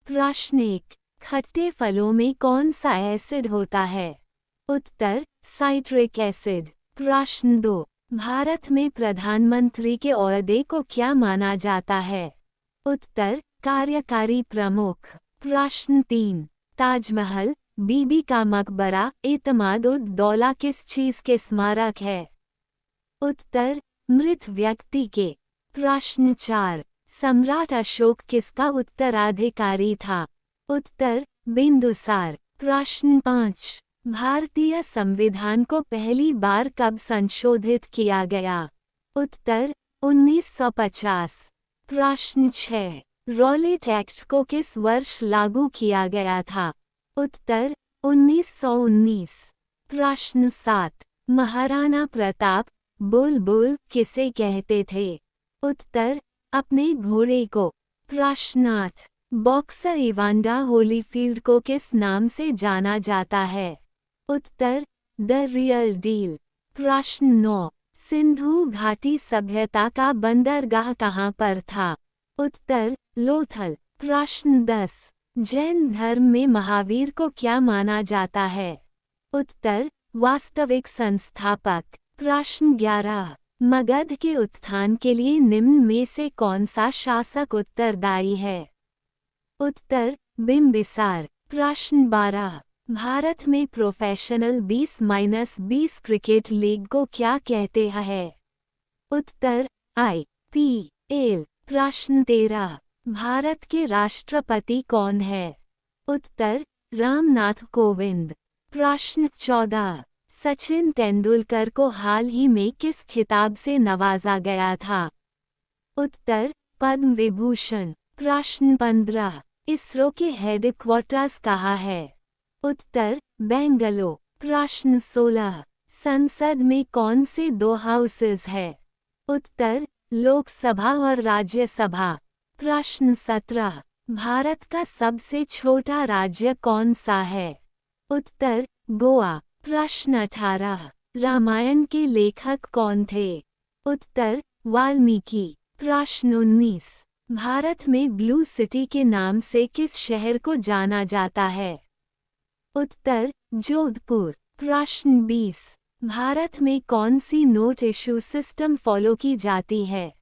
प्रश्न 1, खट्टे फलों में कौन सा एसिड होता है? उत्तर, साइट्रिक एसिड। प्रश्न 2, भारत में प्रधानमंत्री के ओहदे को क्या माना जाता है? उत्तर, कार्यकारी प्रमुख। प्रश्न 3, ताजमहल, बीबी का मकबरा, एतमाद-उद-दौला किस चीज के स्मारक है? उत्तर, मृत व्यक्ति के। प्रश्न 4, सम्राट अशोक किसका उत्तराधिकारी था? उत्तर, बिंदुसार। प्रश्न 5, भारतीय संविधान को पहली बार कब संशोधित किया गया? उत्तर, 1950। प्रश्न 6, रॉलेट एक्ट को किस वर्ष लागू किया गया था? उत्तर, 1919। प्रश्न 7, महाराणा प्रताप, बुलबुल किसे कहते थे? उत्तर, अपने घोड़े को। प्रश्न 8, बॉक्सर इवांडर होलीफील्ड को किस नाम से जाना जाता है? उत्तर, द रियल डील। प्रश्न 9, सिंधु घाटी सभ्यता का बंदरगाह कहाँ पर था? उत्तर, लोथल। प्रश्न 10, जैन धर्म में महावीर को क्या माना जाता है? उत्तर, वास्तविक संस्थापक। प्रश्न 11, मगध के उत्थान के लिए निम्न में से कौन सा शासक उत्तरदायी है? उत्तर, बिंबिसार। प्रश्न 12, भारत में प्रोफेशनल 20-20 क्रिकेट लीग को क्या कहते हैं? उत्तर, IPL। प्रश्न 13, भारत के राष्ट्रपति कौन है? उत्तर, रामनाथ कोविंद। प्रश्न 14, सचिन तेंदुलकर को हाल ही में किस खिताब से नवाजा गया था? उत्तर, पद्म विभूषण। प्रश्न 15, इसरो के हेडक्वार्टर्स कहाँ है? उत्तर, बेंगलुरु। प्रश्न 16, संसद में कौन से 2 हाउसेस है? उत्तर, लोकसभा और राज्यसभा। प्रश्न 17, भारत का सबसे छोटा राज्य कौन सा है? उत्तर, गोवा। प्रश्न 18, रामायण के लेखक कौन थे? उत्तर, वाल्मीकि। प्रश्न 19, भारत में ब्लू सिटी के नाम से किस शहर को जाना जाता है? उत्तर, जोधपुर। प्रश्न 20, भारत में कौन सी नोट इशू सिस्टम फॉलो की जाती है?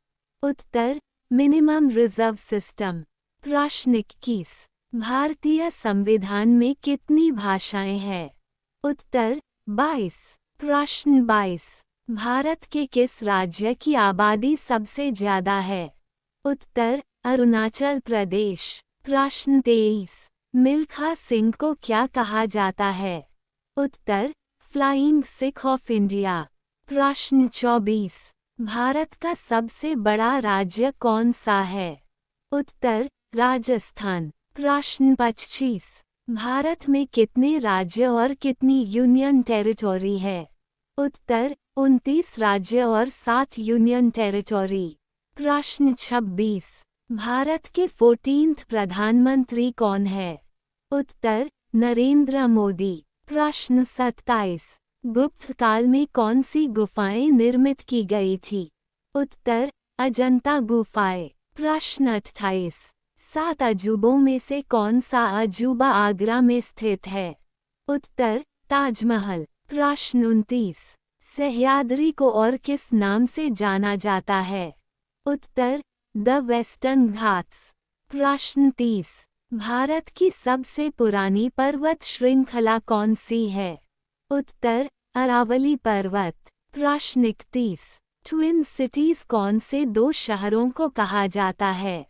उत्तर, मिनिमम रिजर्व सिस्टम। प्रश्न 21, भारतीय संविधान में कितनी भाषाएं हैं? उत्तर, 22। प्रश्न 22, भारत के किस राज्य की आबादी सबसे ज्यादा है? उत्तर, अरुणाचल प्रदेश। प्रश्न 23, मिल्खा सिंह को क्या कहा जाता है? उत्तर, फ्लाइंग सिख ऑफ इंडिया। प्रश्न 24, भारत का सबसे बड़ा राज्य कौन सा है? उत्तर, राजस्थान। प्रश्न 25, भारत में कितने राज्य और कितनी यूनियन टेरिटोरी है? उत्तर, 29 राज्य और 7 यूनियन टेरिटोरी। प्रश्न 26, भारत के 14th प्रधानमंत्री कौन है? उत्तर, नरेंद्र मोदी। प्रश्न 27, गुप्त काल में कौन सी गुफाएं निर्मित की गई थी? उत्तर, अजंता गुफाएं। प्रश्न 28, 7 अजूबों में से कौन सा अजूबा आगरा में स्थित है? उत्तर, ताजमहल। प्रश्न 29, सह्याद्री को और किस नाम से जाना जाता है? उत्तर, द वेस्टर्न घाट्स। प्रश्न 30, भारत की सबसे पुरानी पर्वत श्रृंखला कौन सी है? उत्तर, अरावली पर्वत। प्रश्न 31, ट्विन सिटीज कौन से 2 शहरों को कहा जाता है?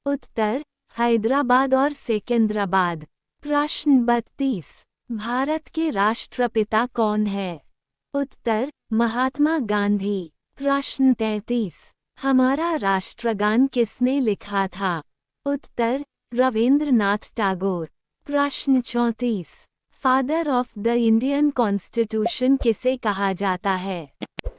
उत्तर, हैदराबाद और सिकंदराबाद। प्रश्न 32, भारत के राष्ट्रपिता कौन है? उत्तर, महात्मा गांधी। प्रश्न 33, हमारा राष्ट्रगान किसने लिखा था? उत्तर, रविंद्रनाथ टैगोर। प्रश्न 34, father of the Indian constitution किसे कहा जाता है?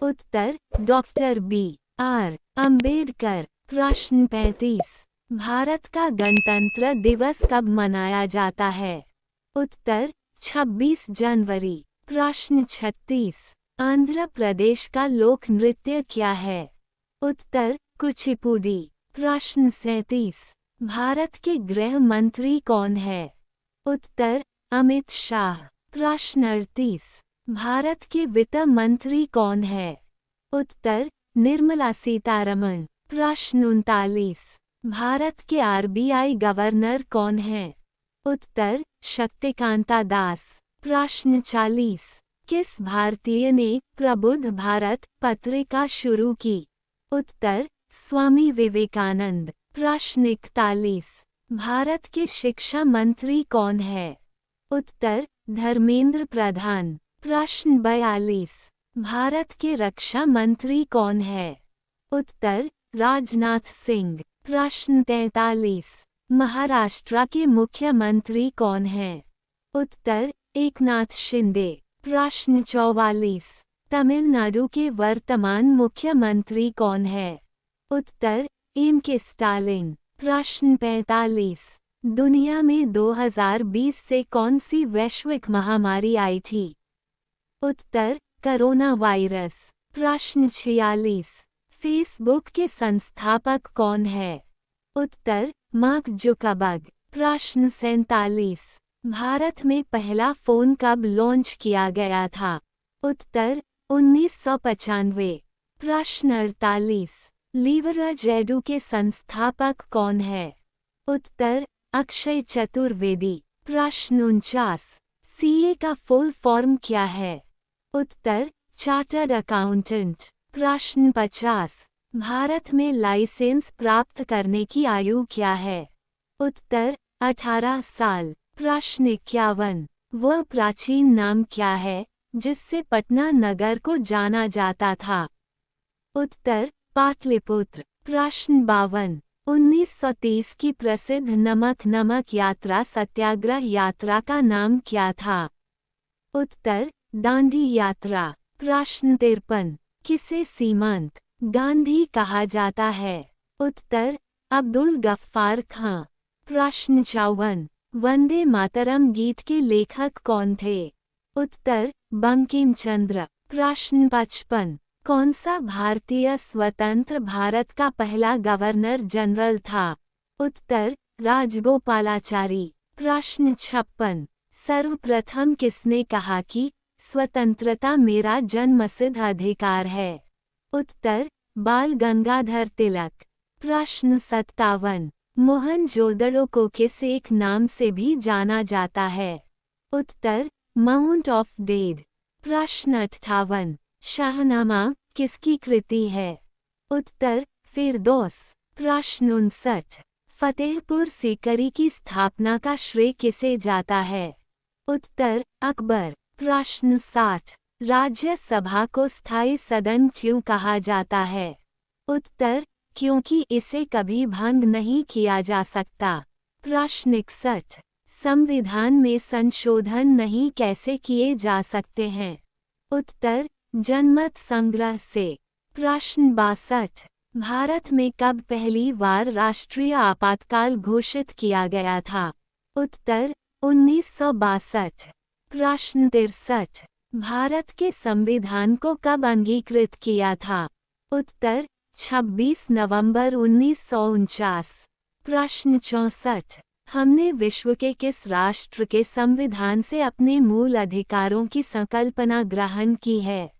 उत्तर, डॉक्टर B.R. अम्बेडकर। प्रश्न 35, भारत का गणतंत्र दिवस कब मनाया जाता है? उत्तर, 26 जनवरी। प्रश्न 36, आंध्र प्रदेश का लोक नृत्य क्या है? उत्तर, कुचिपुड़ी। प्रश्न 37, भारत के गृह मंत्री कौन है? उत्तर अमित शाह। प्रश्न 38। भारत के वित्त मंत्री कौन है? उत्तर निर्मला सीतारमण। प्रश्न 39। भारत के आरबीआई गवर्नर कौन है? उत्तर शक्तिकांता दास। प्रश्न 40। किस भारतीय ने प्रबुद्ध भारत पत्रिका शुरू की? उत्तर स्वामी विवेकानंद। प्रश्न 41। भारत के शिक्षा मंत्री कौन है? उत्तर धर्मेंद्र प्रधान। प्रश्न 42। भारत के रक्षा मंत्री कौन है? उत्तर राजनाथ सिंह। प्रश्न 43। महाराष्ट्र के मुख्यमंत्री कौन हैं? उत्तर एकनाथ शिंदे। प्रश्न 44। तमिलनाडु के वर्तमान मुख्यमंत्री कौन है? उत्तर एम.के. स्टालिन। प्रश्न 45। दुनिया में 2020 से कौन सी वैश्विक महामारी आई थी? उत्तर कोरोना वायरस। प्रश्न 46। फेसबुक के संस्थापक कौन है? उत्तर मार्क जुकरबर्ग। प्रश्न 47। भारत में पहला फोन कब लॉन्च किया गया था? उत्तर 1995। प्रश्न 48। लीवरेज एडू के संस्थापक कौन है? उत्तर अक्षय चतुर्वेदी। प्रश्न 49। सीए का फुल फॉर्म क्या है? उत्तर चार्टर्ड अकाउंटेंट। प्रश्न 50। भारत में लाइसेंस प्राप्त करने की आयु क्या है? उत्तर 18 साल। प्रश्न 51। वह प्राचीन नाम क्या है जिससे पटना नगर को जाना जाता था? उत्तर पाटलिपुत्र। प्रश्न 52। 1930 की प्रसिद्ध नमक यात्रा सत्याग्रह यात्रा का नाम क्या था? उत्तर दांडी यात्रा। प्रश्न 53। किसे सीमांत गांधी कहा जाता है? उत्तर अब्दुल गफ्फार खां। प्रश्न 54। वंदे मातरम गीत के लेखक कौन थे? उत्तर बंकिम चंद्र। प्रश्न 55। कौन सा भारतीय स्वतंत्र भारत का पहला गवर्नर जनरल था? उत्तर राजगोपालाचारी। प्रश्न 56। सर्वप्रथम किसने कहा कि स्वतंत्रता मेरा जन्मसिद्ध अधिकार है? उत्तर बाल गंगाधर तिलक। प्रश्न 57। मोहनजोदड़ो को किस एक नाम से भी जाना जाता है? उत्तर माउंट ऑफ डेड। प्रश्न 58। शाहनामा किसकी कृति है? उत्तर फिरदौस। प्रश्न 59। फतेहपुर सीकरी की स्थापना का श्रेय किसे जाता है? उत्तर अकबर। प्रश्न 60। राज्यसभा को स्थायी सदन क्यों कहा जाता है? उत्तर क्योंकि इसे कभी भंग नहीं किया जा सकता। प्रश्न 61। संविधान में संशोधन नहीं कैसे किए जा सकते हैं? उत्तर जनमत संग्रह से। प्रश्न 62। भारत में कब पहली बार राष्ट्रीय आपातकाल घोषित किया गया था? उत्तर 1962। प्रश्न 63। भारत के संविधान को कब अंगीकृत किया था? उत्तर 26 नवंबर 1949। प्रश्न 64। हमने विश्व के किस राष्ट्र के संविधान से अपने मूल अधिकारों की संकल्पना ग्रहण की है?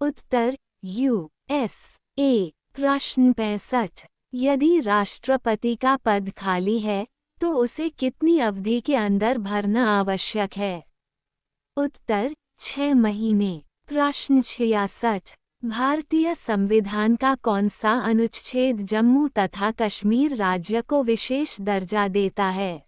उत्तर USA। प्रश्न 65। यदि राष्ट्रपति का पद खाली है तो उसे कितनी अवधि के अंदर भरना आवश्यक है? उत्तर 6 महीने। प्रश्न 66। भारतीय संविधान का कौन सा अनुच्छेद जम्मू तथा कश्मीर राज्य को विशेष दर्जा देता है?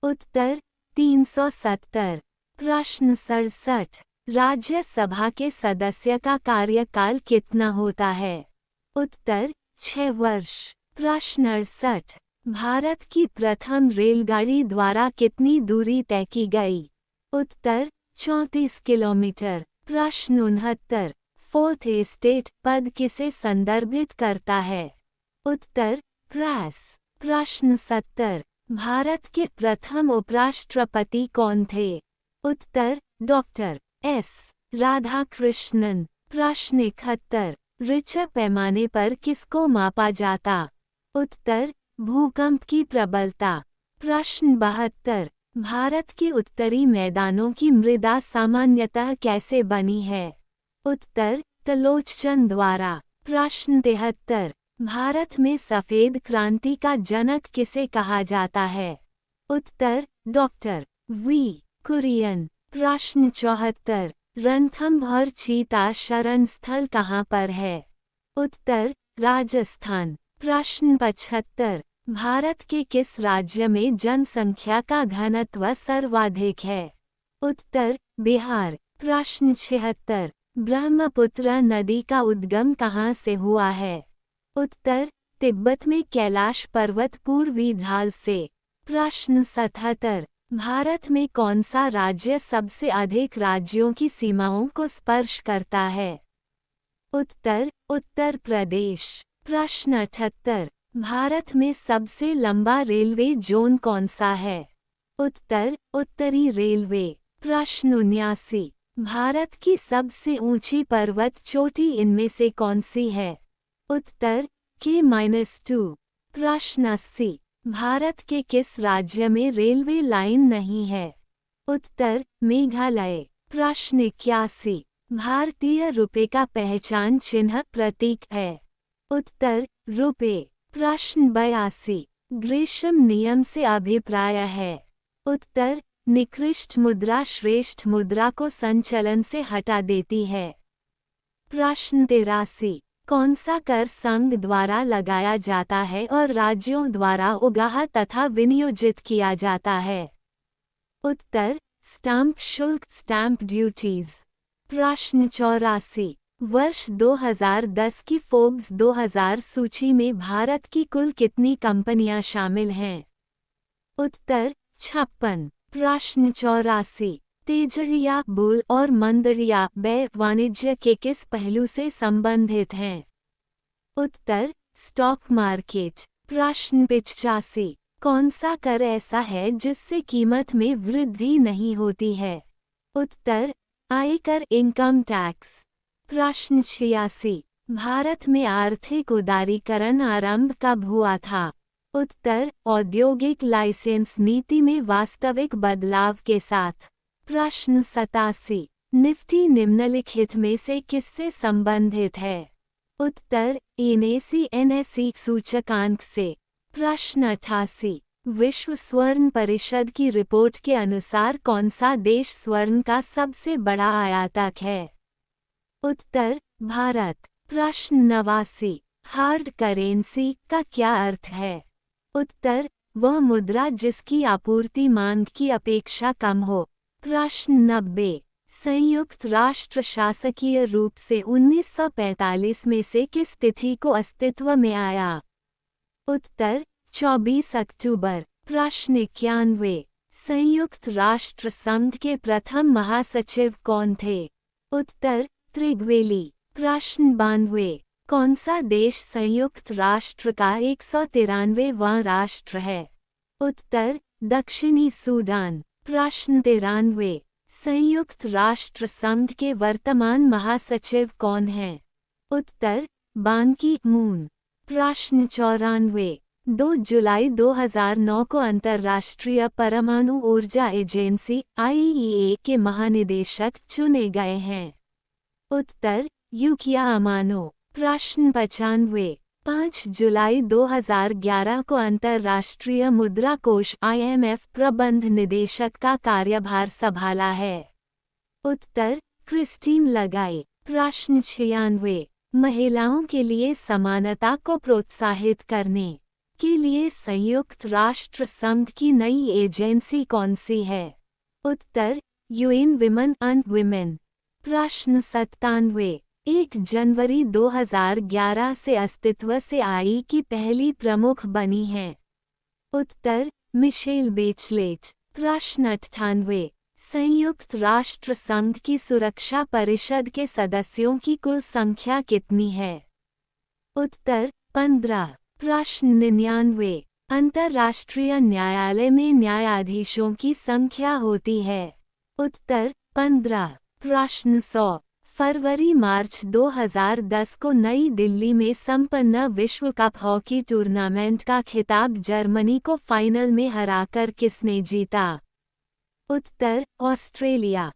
उत्तर 370। प्रश्न 67। राज्यसभा के सदस्य का कार्यकाल कितना होता है? उत्तर 6 वर्ष। प्रश्न 68। भारत की प्रथम रेलगाड़ी द्वारा कितनी दूरी तय की गई? उत्तर 34 किलोमीटर। प्रश्न 69। फोर्थ एस्टेट पद किसे संदर्भित करता है? उत्तर प्रेस। प्रश्न 70। भारत के प्रथम उपराष्ट्रपति कौन थे? उत्तर डॉक्टर एस राधाकृष्णन। प्रश्न 71। रिक्टर पैमाने पर किसको मापा जाता? उत्तर भूकंप की प्रबलता। प्रश्न 72। भारत के उत्तरी मैदानों की मृदा सामान्यतः कैसे बनी है? उत्तर तलोचन द्वारा। प्रश्न 73। भारत में सफेद क्रांति का जनक किसे कहा जाता है? उत्तर डॉक्टर वी कुरियन। प्रश्न 74। रणथंभौर चीता शरण स्थल कहाँ पर है? उत्तर राजस्थान। प्रश्न 75। भारत के किस राज्य में जनसंख्या का घनत्व सर्वाधिक है? उत्तर बिहार। प्रश्न 76। ब्रह्मपुत्र नदी का उद्गम कहाँ से हुआ है? उत्तर तिब्बत में कैलाश पर्वत पूर्वी ढाल से। प्रश्न 77। भारत में कौन सा राज्य सबसे अधिक राज्यों की सीमाओं को स्पर्श करता है? उत्तर उत्तर प्रदेश। प्रश्न 78। भारत में सबसे लंबा रेलवे जोन कौन सा है? उत्तर उत्तरी रेलवे। प्रश्न 79। भारत की सबसे ऊंची पर्वत चोटी इनमें से कौन सी है? उत्तर K-2। प्रश्न 80। भारत के किस राज्य में रेलवे लाइन नहीं है? उत्तर मेघालय। प्रश्न 81। भारतीय रुपये का पहचान चिन्ह प्रतीक है? उत्तर रुपये। प्रश्न 82। ग्रेशम नियम से अभिप्राय है? उत्तर निकृष्ट मुद्रा श्रेष्ठ मुद्रा को संचलन से हटा देती है। प्रश्न 83। कौन सा कर संघ द्वारा लगाया जाता है और राज्यों द्वारा उगाह तथा विनियोजित किया जाता है? उत्तर स्टाम्प शुल्क स्टैम्प ड्यूटीज। प्रश्न 84। वर्ष 2010 की फोर्ब्स 2000 सूची में भारत की कुल कितनी कंपनियां शामिल हैं? उत्तर 56। प्रश्न 84। तेजड़िया बुल और मंदड़िया बैर वाणिज्य के किस पहलू से संबंधित हैं? उत्तर स्टॉक मार्केट। प्रश्न 85। कौन सा कर ऐसा है जिससे कीमत में वृद्धि नहीं होती है? उत्तर आयकर इनकम टैक्स। प्रश्न 86। भारत में आर्थिक उदारीकरण आरंभ कब हुआ था? उत्तर औद्योगिक लाइसेंस नीति में वास्तविक बदलाव के साथ। प्रश्न 87। निफ्टी निम्नलिखित में से किससे संबंधित है? उत्तर NSE सूचकांक से। प्रश्न 88। विश्व स्वर्ण परिषद की रिपोर्ट के अनुसार कौन सा देश स्वर्ण का सबसे बड़ा आयातक है? उत्तर भारत। प्रश्न 89। हार्ड करेंसी का क्या अर्थ है? उत्तर वह मुद्रा जिसकी आपूर्ति मांग की अपेक्षा कम हो। प्रश्न 90। संयुक्त राष्ट्र शासकीय रूप से 1945 में से किस तिथि को अस्तित्व में आया? उत्तर 24 अक्टूबर। प्रश्न 91। संयुक्त राष्ट्र संघ के प्रथम महासचिव कौन थे? उत्तर त्रिग्वेली। प्रश्न 92। कौन सा देश संयुक्त राष्ट्र का 193वां राष्ट्र है? उत्तर दक्षिणी सूडान। प्रश्न 93। संयुक्त राष्ट्र संघ के वर्तमान महासचिव कौन हैं? उत्तर बान की मून। प्रश्न 94। 2 जुलाई 2009 को अंतर्राष्ट्रीय परमाणु ऊर्जा एजेंसी IAEA के महानिदेशक चुने गए हैं? उत्तर युकिया अमानो। प्रश्न 95। 5 जुलाई 2011 को अंतर्राष्ट्रीय मुद्रा कोष IMF प्रबंध निदेशक का कार्यभार संभाला है? उत्तर क्रिस्टीन लगाई। प्रश्न 96। महिलाओं के लिए समानता को प्रोत्साहित करने के लिए संयुक्त राष्ट्र संघ की नई एजेंसी कौन सी है? उत्तर UN विमेन एंड वुमेन। प्रश्न 97। 1 जनवरी 2011 से अस्तित्व से आई की पहली प्रमुख बनी है? उत्तर मिशेल बेचलेट। प्रश्न 98। संयुक्त राष्ट्र संघ की सुरक्षा परिषद के सदस्यों की कुल संख्या कितनी है? उत्तर 15। प्रश्न 99। अंतर्राष्ट्रीय न्यायालय में न्यायाधीशों की संख्या होती है? उत्तर 15। प्रश्न 100। फरवरी-मार्च 2010 को नई दिल्ली में संपन्न विश्व कप हॉकी टूर्नामेंट का खिताब जर्मनी को फाइनल में हराकर किसने जीता? उत्तर, ऑस्ट्रेलिया।